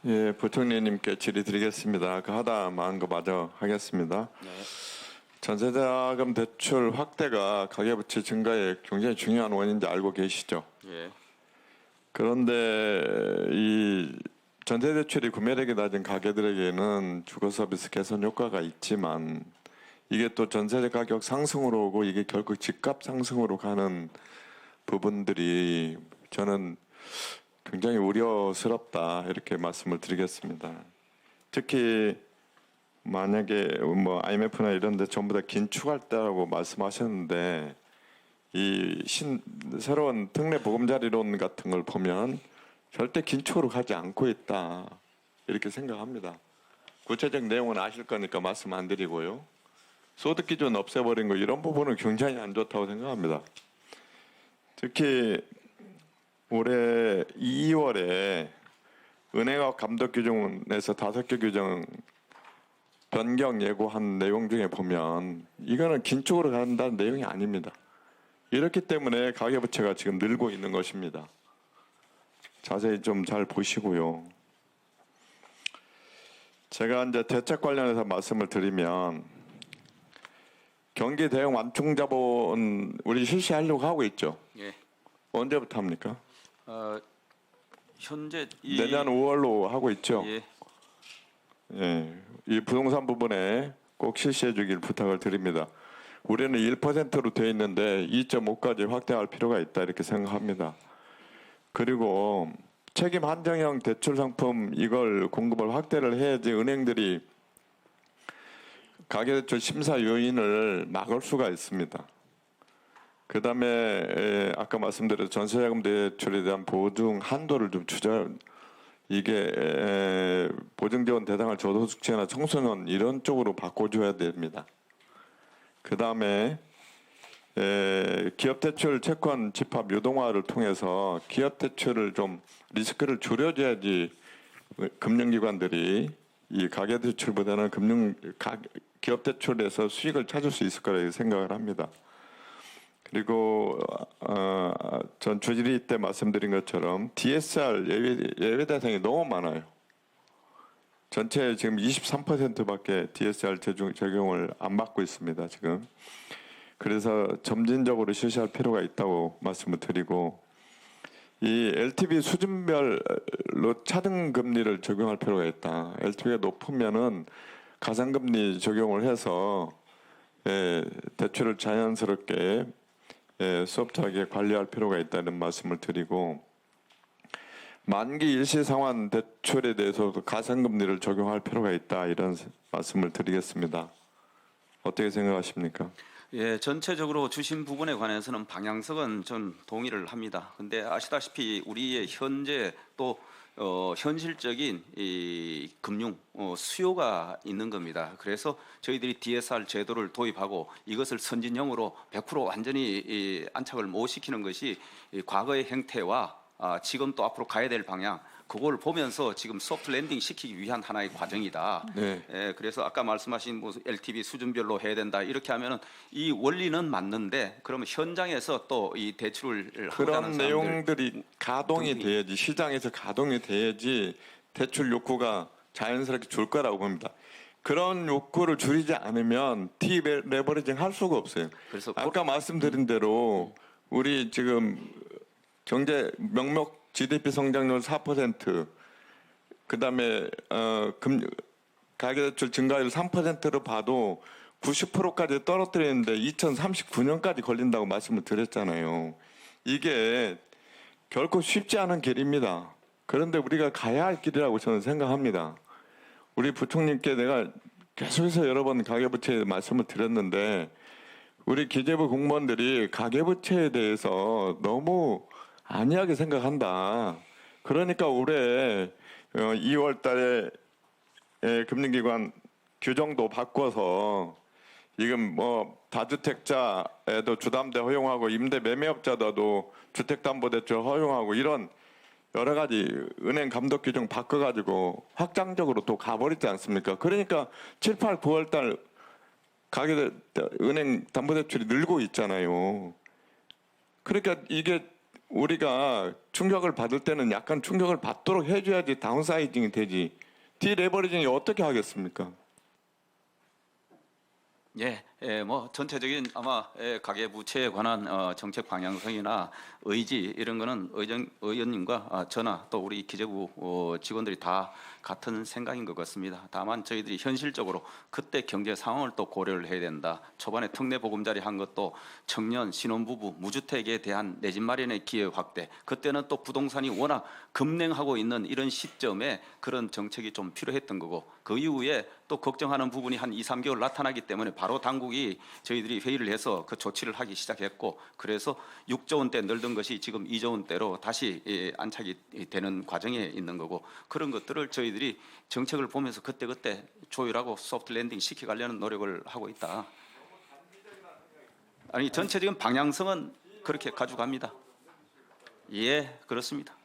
예, 부총리님께 질의드리겠습니다. 그 하다 마은 거 마저 하겠습니다. 네. 전세자금 대출 확대가 가계부채 증가에 굉장히 중요한 원인인지 알고 계시죠? 예. 그런데 이 전세대출이 구매력이 낮은 가계들에게는 주거서비스 개선 효과가 있지만 이게 또 전세 가격 상승으로 오고 이게 결국 집값 상승으로 가는 부분들이 저는 굉장히 우려스럽다 이렇게 말씀을 드리겠습니다. 특히 만약에 뭐 IMF나 이런 데 전부 다 긴축할 때라고 말씀하셨는데 이 새로운 특례 보금자리론 같은 걸 보면 절대 긴축으로 가지 않고 있다 이렇게 생각합니다. 구체적 내용은 아실 거니까 말씀 안 드리고요. 소득 기준 없애버린 거 이런 부분은 굉장히 안 좋다고 생각합니다. 특히 올해 2월에 은행업 감독 규정에서 5개 규정 변경 예고한 내용 중에 보면 이거는 긴축으로 간다는 내용이 아닙니다. 이렇기 때문에 가계부채가 지금 늘고 있는 것입니다. 자세히 좀 잘 보시고요. 제가 이제 대책 관련해서 말씀을 드리면 경기 대응 완충 자본 우리 실시하려고 하고 있죠. 예. 언제부터 합니까? 현재 내년 5월로 하고 있죠. 예. 예, 이 부동산 부분에 꼭 실시해 주길 부탁을 드립니다. 우리는 1%로 되어 있는데 2.5까지 확대할 필요가 있다 이렇게 생각합니다. 그리고 책임 한정형 대출 상품 이걸 공급을 확대를 해야지 은행들이 가계대출 심사 요인을 막을 수가 있습니다. 그 다음에 아까 말씀드린 전세자금 대출에 대한 보증 한도를 좀 이게 보증지원 대상을 저소득층이나 청소년 이런 쪽으로 바꿔줘야 됩니다. 그 다음에 기업대출 채권 집합 유동화를 통해서 기업대출을 좀 리스크를 줄여줘야지 금융기관들이 이 가계대출보다는 기업대출에서 수익을 찾을 수 있을 거라고 생각을 합니다. 그리고 전 주질의 때 말씀드린 것처럼 DSR 예외 대상이 너무 많아요. 전체 지금 23%밖에 DSR 적용을 안 받고 있습니다. 지금. 그래서 점진적으로 실시할 필요가 있다고 말씀을 드리고 이 LTV 수준별로 차등 금리를 적용할 필요가 있다. LTV가 높으면은 가상금리 적용을 해서 대출을 자연스럽게 소프트하게 관리할 필요가 있다는 말씀을 드리고 만기 일시 상환 대출에 대해서도 가상금리를 적용할 필요가 있다 이런 말씀을 드리겠습니다. 어떻게 생각하십니까? 예, 전체적으로 주신 부분에 관해서는 방향성은 전 동의를 합니다. 근데 아시다시피 우리의 현재 또 현실적인 이 금융 수요가 있는 겁니다. 그래서 저희들이 DSR 제도를 도입하고 이것을 선진형으로 100% 완전히 안착을 못 시키는 것이 과거의 행태와 지금 또 앞으로 가야 될 방향 그걸 보면서 지금 소프트 랜딩 시키기 위한 하나의 과정이다. 네. 그래서 아까 말씀하신 뭐 LTV 수준별로 해야 된다 이렇게 하면은 이 원리는 맞는데 그러면 현장에서 또 이 대출을 그런 내용들이 가동이 돼야지 시장에서 가동이 돼야지 대출 욕구가 자연스럽게 줄 거라고 봅니다. 그런 욕구를 줄이지 않으면 레버리징 할 수가 없어요. 그래서 아까 말씀드린 대로 우리 지금 경제 명목 GDP 성장률 4%, 그다음에 가계대출 증가율 3%로 봐도 90%까지 떨어뜨리는데 2039년까지 걸린다고 말씀을 드렸잖아요. 이게 결코 쉽지 않은 길입니다. 그런데 우리가 가야 할 길이라고 저는 생각합니다. 우리 부총리께 내가 계속해서 여러 번 가계부채에 말씀을 드렸는데 우리 기재부 공무원들이 가계부채에 대해서 너무 안이하게 생각한다. 그러니까 올해 2월 달에 금융기관 규정도 바꿔서 지금 뭐 다주택자에도 주담대 허용하고 임대 매매업자도 주택담보대출 허용하고 이런 여러 가지 은행 감독 규정 바꿔가지고 확장적으로 또 가버리지 않습니까? 그러니까 7, 8, 9월 달 은행 담보대출이 늘고 있잖아요. 그러니까 이게 우리가 충격을 받을 때는 약간 충격을 받도록 해줘야지 다운사이징이 되지. 디레버리징이 어떻게 하겠습니까? 예, 뭐 전체적인 아마 가계 부채에 관한 정책 방향성이나 의지 이런 거는 의원님과 저나 또 우리 기재부 직원들이 다 같은 생각인 것 같습니다. 다만 저희들이 현실적으로 그때 경제 상황을 또 고려를 해야 된다. 초반에 특례 보금자리 한 것도 청년, 신혼부부, 무주택에 대한 내 집 마련의 기회 확대. 그때는 또 부동산이 워낙 급냉하고 있는 이런 시점에 그런 정책이 좀 필요했던 거고 그 이후에 또 걱정하는 부분이 한 2, 3개월 나타나기 때문에 바로 당국이 저희들이 회의를 해서 그 조치를 하기 시작했고 그래서 6조 원대 늘던 것이 지금 2조 원대로 다시 안착이 되는 과정에 있는 거고 그런 것들을 저희들이 정책을 보면서 그때그때 조율하고 소프트 랜딩 시켜가려는 노력을 하고 있다. 아니 전체적인 방향성은 그렇게 가져갑니다. 예, 그렇습니다.